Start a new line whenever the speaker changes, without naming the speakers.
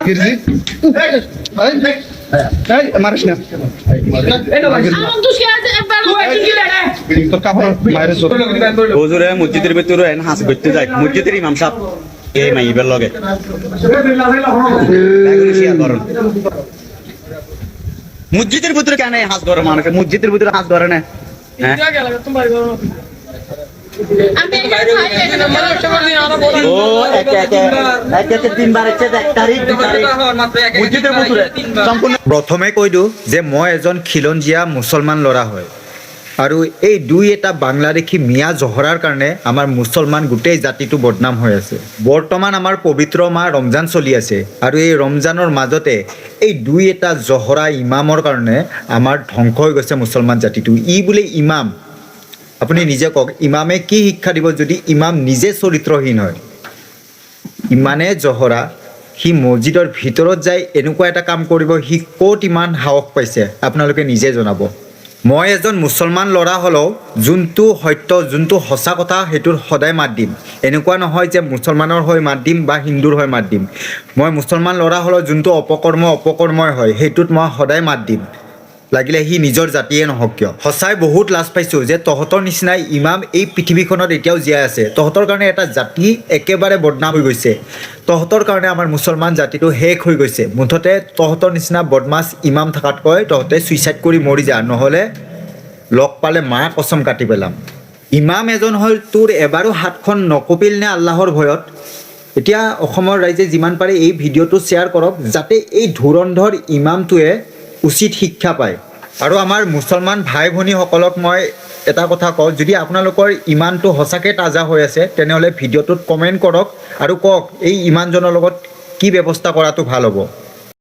Girdi. Hey, মারিস না। তো কাপড় বাইরে সর।
হুজুরে মসজিদের ভিতরে হাস করতে যায় মসজিদের ইমাম সাহেব এই মাইবের লগে মসজিদের ভিতরে কেন হাস ধরে মানুষ মসজিদের ভিতরে হাস ধরে না হ্যাঁ ও একে তিনবার এক তারিখ মসজিদের ভিতরে সম্পূর্ণ
প্ৰথমে কৈ দিওঁ যে মই এজন খিলঞ্জীয়া মুছলমান ল'ৰা হয় আৰু এই দুই এটা বাংলাদেশী মিয়া জহৰাৰ কাৰণে আমাৰ মুছলমান গোটেই জাতিটো বদনাম হৈ আছে বৰ্তমান আমাৰ পবিত্ৰ মাহ ৰমজান চলি আছে আৰু এই ৰমজানৰ মাজতে এই দুই এটা জহৰা ইমামৰ কাৰণে আমাৰ ধ্বংস হৈ গৈছে মুছলমান জাতিটো ই বোলে ইমাম আপুনি নিজে কওক ইমামে কি শিক্ষা দিব যদি ইমাম নিজে চৰিত্ৰহীন হয় ইমানে জহৰা সি মছজিদৰ ভিতৰত যায় এনেকুৱা এটা কাম কৰিব সি ক'ত ইমান সাহস পাইছে আপোনালোকে নিজে জনাব মই এজন মুছলমান ল'ৰা হ'লেও যোনটো সত্য যোনটো সঁচা কথা সেইটোৰ সদায় মাত দিম এনেকুৱা নহয় যে মুছলমানৰ হৈ মাত দিম বা হিন্দুৰ হৈ মাত দিম মই মুছলমান ল'ৰা হ'লেও যোনটো অপকৰ্মই হয় সেইটোত মই সদায় মাত দিম লাগিলে সি নিজৰ জাতিয়ে নহওক কিয় সঁচাই বহুত লাজ পাইছোঁ যে তহঁতৰ নিচিনাই ইমাম এই পৃথিৱীখনত এতিয়াও জীয়াই আছে তহঁতৰ কাৰণে এটা জাতি একেবাৰে বদনাম হৈ গৈছে তহঁতৰ কাৰণে আমাৰ মুছলমান জাতিটো শেষ হৈ গৈছে মুঠতে তহঁতৰ নিচিনা বদমাছ ইমাম থকাতকৈ তহঁতে ছুইচাইড কৰি মৰি যা নহ'লে লগ পালে মা কচম কাটি পেলাম ইমাম এজন হ'ল তোৰ এবাৰো হাতখন নকঁপিল নে আল্লাহৰ ভয়ত এতিয়া অসমৰ ৰাইজে যিমান পাৰে এই ভিডিঅ'টো শ্বেয়াৰ কৰক যাতে এই ধুৰন্ধৰ ইমামটোৱে উচিত শিক্ষা পায় আৰু আমাৰ মুছলমান ভাই ভনীসকলক মই এটা কথা কওঁ যদি আপোনালোকৰ ইমানটো সঁচাকৈ তাজা হৈ আছে তেনেহ'লে ভিডিঅ'টোত কমেণ্ট কৰক আৰু কওক এই ইমানজনৰ লগত কি ব্যৱস্থা কৰাটো ভাল হ'ব